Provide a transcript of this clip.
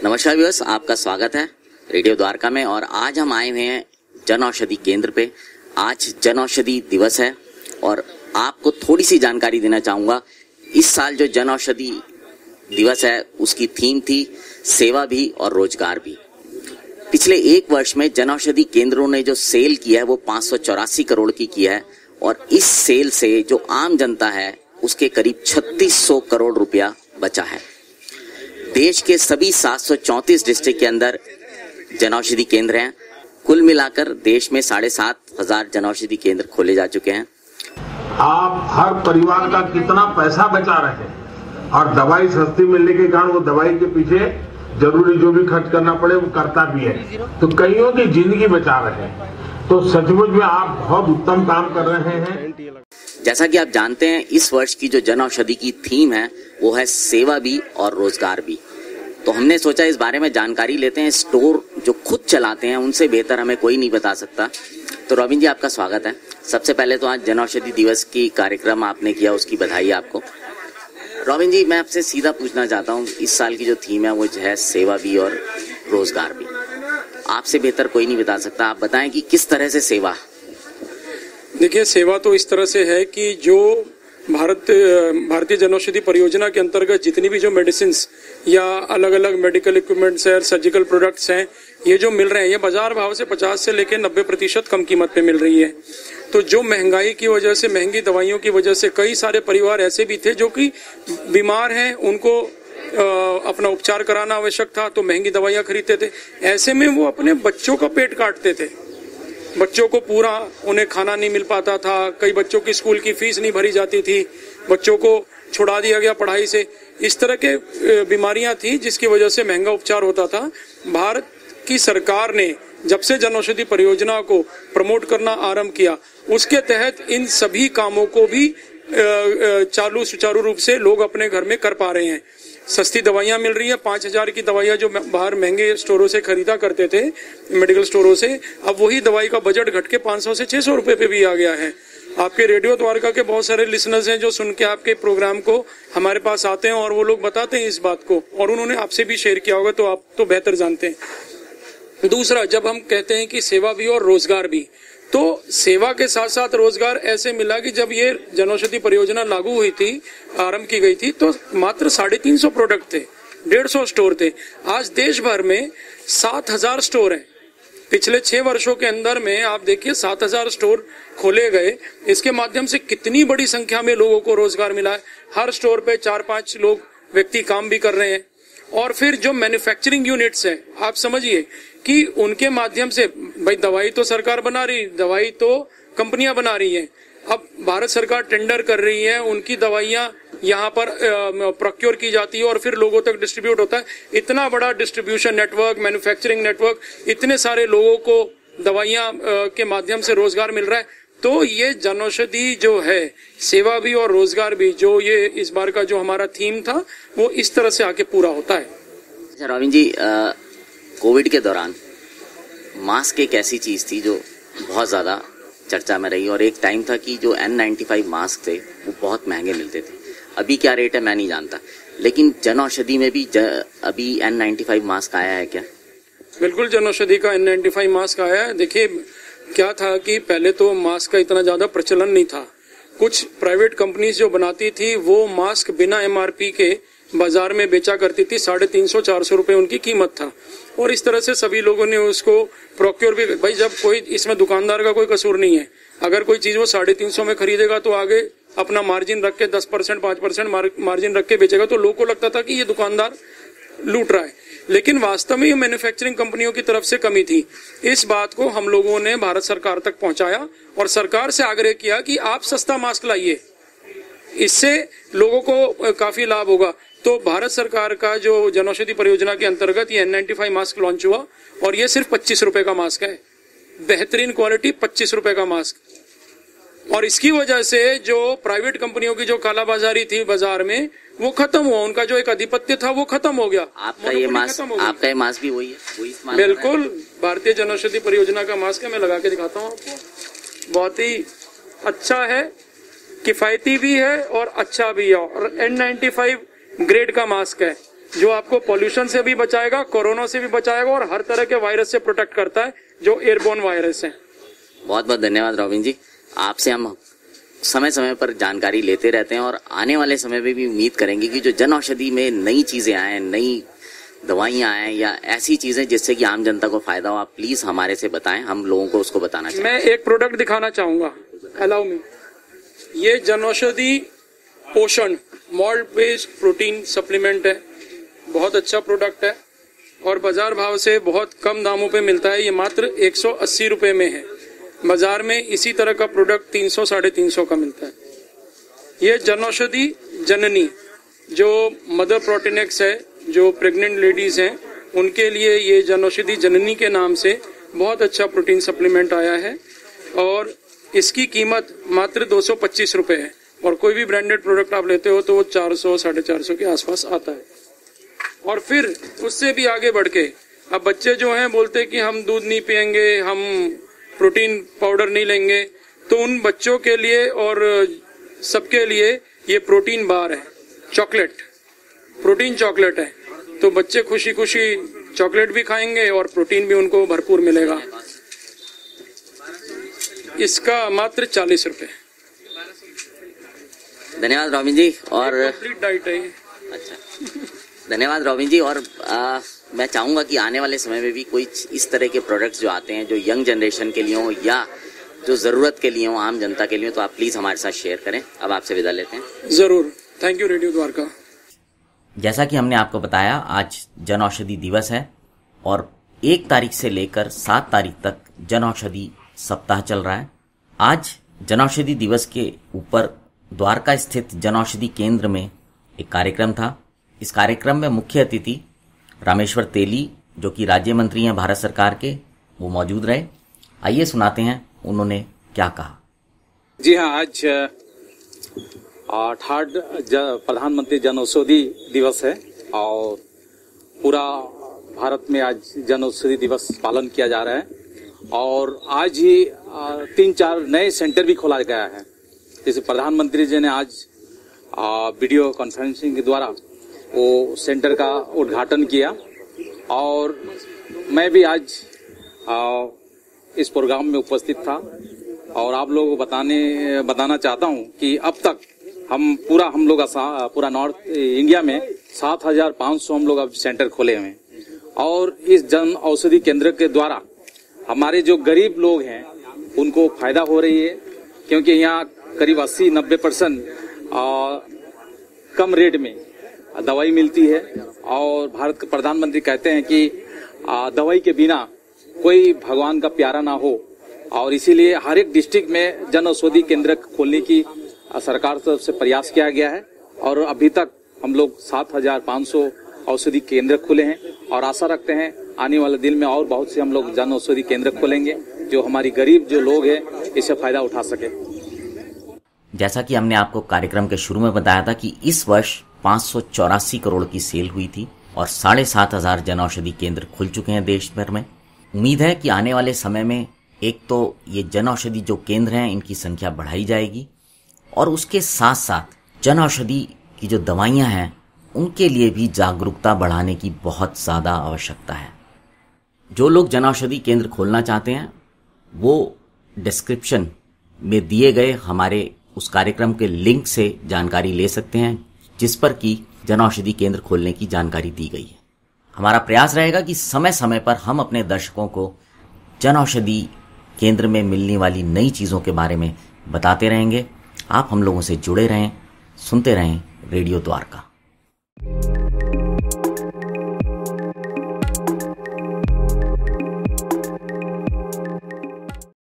नमस्कार व्यूअर्स, आपका स्वागत है रेडियो द्वारका में। और आज हम आए हुए हैं जन औषधि केंद्र पे। आज जन औषधि दिवस है और आपको थोड़ी सी जानकारी देना चाहूँगा। इस साल जो जन औषधि दिवस है उसकी थीम थी सेवा भी और रोजगार भी। पिछले एक वर्ष में जन औषधि केंद्रों ने जो सेल किया है वो 584 करोड़ की किया है और इस सेल से जो आम जनता है उसके करीब 3600 करोड़ रुपया बचा है। देश के सभी 734 डिस्ट्रिक्ट के अंदर जनऔषधि केंद्र हैं। कुल मिलाकर देश में 7,500 जनऔषधि केंद्र खोले जा चुके हैं। आप हर परिवार का कितना पैसा बचा रहे हैं और दवाई सस्ती मिलने के कारण वो दवाई के पीछे जरूरी जो भी खर्च करना पड़े वो करता भी है, तो कईयों की जिंदगी बचा रहे हैं। तो सचमुच में आप बहुत उत्तम काम कर रहे हैं। जैसा कि आप जानते हैं, इस वर्ष की जो जन औषधि की थीम है वो है सेवा भी और रोजगार भी। तो हमने सोचा इस बारे में जानकारी लेते हैं। स्टोर जो खुद चलाते हैं उनसे बेहतर हमें कोई नहीं बता सकता। तो रॉबिन जी, आपका स्वागत है। सबसे पहले तो आज जन औषधि दिवस की कार्यक्रम आपने किया, उसकी बधाई आपको। रॉबिन जी, मैं आपसे सीधा पूछना चाहता हूँ, इस साल की जो थीम है वो है सेवा भी और रोजगार भी। आपसे बेहतर कोई नहीं बता सकता, आप बताएं कि किस तरह से सेवा। देखिए, सेवा तो इस तरह से है कि जो भारतीय जनऔषधि परियोजना के अंतर्गत जितनी भी जो मेडिसिन या अलग अलग मेडिकल इक्विपमेंट्स है, सर्जिकल प्रोडक्ट्स हैं, ये जो मिल रहे हैं ये बाजार भाव से 50 से लेकर 90% कम कीमत पे मिल रही है। तो जो महंगाई की वजह से, महंगी दवाइयों की वजह से कई सारे परिवार ऐसे भी थे जो कि बीमार हैं, उनको अपना उपचार कराना आवश्यक था, तो महंगी दवाइयां खरीदते थे। ऐसे में वो अपने बच्चों का पेट काटते थे। बच्चों को पूरा उन्हें खाना नहीं मिल पाता था, कई बच्चों की स्कूल की फीस नहीं भरी जाती थी, बच्चों को छुड़ा दिया गया पढ़ाई से। इस तरह के बीमारियां थी जिसकी वजह से महंगा उपचार होता था। भारत की सरकार ने जब से जनऔषधि परियोजना को प्रमोट करना आरंभ किया, उसके तहत इन सभी कामों को भी सुचारू रूप से लोग अपने घर में कर पा रहे हैं। सस्ती दवाइयां मिल रही है। 5,000 की दवाइयां जो बाहर महंगे स्टोरों से खरीदा करते थे, मेडिकल स्टोरों से, अब वही दवाई का बजट घट के 500 से 600 रुपए पे भी आ गया है। आपके रेडियो द्वारका के बहुत सारे लिसनर्स हैं जो सुन के आपके प्रोग्राम को हमारे पास आते हैं और वो लोग बताते हैं इस बात को, और उन्होंने आपसे भी शेयर किया होगा, तो आप तो बेहतर जानते हैं। दूसरा, जब हम कहते हैं कि सेवा भी और रोजगार भी, तो सेवा के साथ साथ रोजगार ऐसे मिला कि जब ये जनऔषधि परियोजना लागू हुई थी, आरंभ की गई थी, तो मात्र 350 प्रोडक्ट थे, 150 स्टोर थे। आज देश भर में 7,000 स्टोर हैं। पिछले 6 वर्षों के अंदर में आप देखिए 7,000 स्टोर खोले गए। इसके माध्यम से कितनी बड़ी संख्या में लोगों को रोजगार मिला है। हर स्टोर पे 4-5 लोग व्यक्ति काम भी कर रहे हैं। और फिर जो मैन्युफैक्चरिंग यूनिट्स हैं, आप समझिए कि उनके माध्यम से, भाई दवाई तो सरकार बना रही, दवाई तो कंपनियां बना रही हैं। अब भारत सरकार टेंडर कर रही है, उनकी दवाइयां यहाँ पर प्रोक्योर की जाती है और फिर लोगों तक डिस्ट्रीब्यूट होता है। इतना बड़ा डिस्ट्रीब्यूशन नेटवर्क, मैन्युफैक्चरिंग नेटवर्क, इतने सारे लोगों को दवाइयां के माध्यम से रोजगार मिल रहा है। तो ये जनऔषधि जो है, सेवा भी और रोजगार भी, जो ये इस बार का जो हमारा थीम था, वो इस तरह से आके पूरा होता है। अच्छा रॉबिन जी, कोविड के दौरान मास्क एक ऐसी चीज थी जो बहुत ज्यादा चर्चा में रही और एक टाइम था कि जो N95 मास्क थे वो बहुत महंगे मिलते थे। अभी क्या रेट है मैं नहीं जानता, लेकिन जनऔषधि में भी अभी N95 मास्क आया है क्या? बिल्कुल, जनऔषधि का N95 मास्क आया है। देखिए, क्या था कि पहले तो मास्क का इतना ज्यादा प्रचलन नहीं था। कुछ प्राइवेट कंपनीज जो बनाती थी वो मास्क बिना MRP के बाजार में बेचा करती थी। 350-400 रुपए उनकी कीमत था और इस तरह से सभी लोगों ने उसको प्रोक्योर भी। भाई, जब कोई, इसमें दुकानदार का कोई कसूर नहीं है। अगर कोई चीज वो 350 में खरीदेगा तो आगे अपना मार्जिन रख के 10%, 5% मार्जिन रख के बेचेगा, तो लोगों को लगता था कि ये दुकानदार लूट रहा है। लेकिन वास्तव में ये मैन्युफैक्चरिंग कंपनियों की तरफ से कमी थी। इस बात को हम लोगों ने भारत सरकार तक पहुंचाया और सरकार से आग्रह किया कि आप सस्ता मास्क लाइए, इससे लोगों को काफी लाभ होगा। तो भारत सरकार का जो जनऔषधि परियोजना के अंतर्गत ये N95 मास्क लॉन्च हुआ और ये सिर्फ 25 रुपए का मास्क है। बेहतरीन क्वालिटी, 25 रुपए का मास्क। और इसकी वजह से जो प्राइवेट कंपनियों की जो कालाबाजारी थी बाजार में, वो खत्म हुआ। उनका जो एक आधिपत्य था वो खत्म हो गया। आपका ये मास्क भी वही है? वही इस्तेमाल? बिल्कुल, भारतीय जनऔषधि परियोजना का मास्क है। मैं लगा के दिखाता हूँ आपको। बहुत ही अच्छा है, किफायती भी है और अच्छा भी है। और N95 ग्रेड का मास्क है। जो आपको पॉल्यूशन से भी बचाएगा, कोरोना से भी बचाएगा और हर तरह के वायरस से प्रोटेक्ट करता है जो एयरबोर्न वायरस है। बहुत बहुत धन्यवाद रॉबिन जी। आपसे हम समय समय पर जानकारी लेते रहते हैं और आने वाले समय में भी उम्मीद करेंगे कि जो जन औषधि में नई चीजें आए, नई दवाइयाँ आए या ऐसी चीजें जिससे कि आम जनता को फायदा हो, आप प्लीज हमारे से बताएं, हम लोगों को उसको बताना चाहिए। मैं एक प्रोडक्ट दिखाना चाहूंगा, अलाउ मी। ये जन औषधि पोषण मॉल्ट बेस्ड प्रोटीन सप्लीमेंट है, बहुत अच्छा प्रोडक्ट है और बाजार भाव से बहुत कम दामों पे मिलता है। ये मात्र 180 रुपए में है। बाजार में इसी तरह का प्रोडक्ट 300 साढ़े 300 का मिलता है। ये जन औषधि जननी जो मदर प्रोटीनेक्स है, जो प्रेग्नेंट लेडीज हैं उनके लिए ये जन औषधि जननी के नाम से बहुत अच्छा प्रोटीन सप्लीमेंट आया है और इसकी कीमत मात्र 225 रुपए है और कोई भी ब्रांडेड प्रोडक्ट आप लेते हो तो वो 400 साढ़े 400 के आसपास आता है। और फिर उससे भी आगे बढ़ के अब बच्चे जो हैं बोलते कि हम दूध नहीं पियेंगे, हम प्रोटीन पाउडर नहीं लेंगे, तो उन बच्चों के लिए और सबके लिए ये प्रोटीन बार है, चॉकलेट, प्रोटीन चॉकलेट है। तो बच्चे खुशी खुशी चॉकलेट भी खाएंगे और प्रोटीन भी उनको भरपूर मिलेगा। इसका मात्र 40 रुपए। धन्यवाद रॉबिन जी। और कंप्लीट डाइट है। अच्छा, धन्यवाद रॉबिन जी। और मैं चाहूंगा कि आने वाले समय में भी कोई इस तरह के प्रोडक्ट्स जो आते हैं जो यंग जनरेशन के लिए हो या जो जरूरत के लिए हो, आम जनता के लिए हो, तो आप प्लीज हमारे साथ शेयर करें। अब आपसे विदा लेते हैं। जरूर। Thank you radio Dwarka. जैसा कि हमने आपको बताया, आज जन औषधि दिवस है और 1 तारीख से लेकर 7 तारीख तक जन औषधि सप्ताह चल रहा है। आज जन औषधि दिवस के ऊपर द्वारका स्थित जन औषधि केंद्र में एक कार्यक्रम था। इस कार्यक्रम में मुख्य अतिथि रामेश्वर तेली, जो कि राज्य मंत्री हैं भारत सरकार के, वो मौजूद रहे। आइए सुनाते हैं उन्होंने क्या कहा। जी हाँ, आज 8 प्रधानमंत्री जन औषधि दिवस है और पूरा भारत में आज जन औषधि दिवस पालन किया जा रहा है और आज ही 3-4 नए सेंटर भी खोला गया है। जैसे प्रधानमंत्री जी ने आज वीडियो कॉन्फ्रेंसिंग के द्वारा वो सेंटर का उद्घाटन किया और मैं भी आज इस प्रोग्राम में उपस्थित था और आप लोगों को बताना चाहता हूं कि अब तक हम लोग पूरा नॉर्थ इंडिया में 7,500 हम लोग अब सेंटर खोले हुए हैं और इस जन औषधि केंद्र के द्वारा हमारे जो गरीब लोग हैं उनको फायदा हो रही है, क्योंकि यहाँ करीब 80-90% कम रेट में दवाई मिलती है और भारत के प्रधानमंत्री कहते हैं कि दवाई के बिना कोई भगवान का प्यारा ना हो और इसीलिए हर एक डिस्ट्रिक्ट में जन औषधि केंद्र खोलने की सरकार तरफ से प्रयास किया गया है और अभी तक हम लोग 7,500 औषधि केंद्र खुले हैं और आशा रखते हैं आने वाले दिन में और बहुत से हम लोग जन औषधि केंद्र खोलेंगे जो हमारी गरीब जो लोग हैं इससे फायदा उठा सके। जैसा कि हमने आपको कार्यक्रम के शुरू में बताया था कि इस वर्ष 584 करोड़ की सेल हुई थी और 7,500 जन औषधि केंद्र खुल चुके हैं देश भर में। उम्मीद है कि आने वाले समय में एक तो ये जन औषधि जो केंद्र हैं इनकी संख्या बढ़ाई जाएगी और उसके साथ साथ जन औषधि की जो दवाइयां हैं उनके लिए भी जागरूकता बढ़ाने की बहुत ज़्यादा आवश्यकता है। जो लोग जन औषधि केंद्र खोलना चाहते हैं वो डिस्क्रिप्शन में दिए गए हमारे उस कार्यक्रम के लिंक से जानकारी ले सकते हैं जिस पर कि जन औषधि केंद्र खोलने की जानकारी दी गई है। हमारा प्रयास रहेगा कि समय समय पर हम अपने दर्शकों को जन औषधि केंद्र में मिलने वाली नई चीज़ों के बारे में बताते रहेंगे। आप हम लोगों से जुड़े रहें, सुनते रहें रेडियो द्वारका।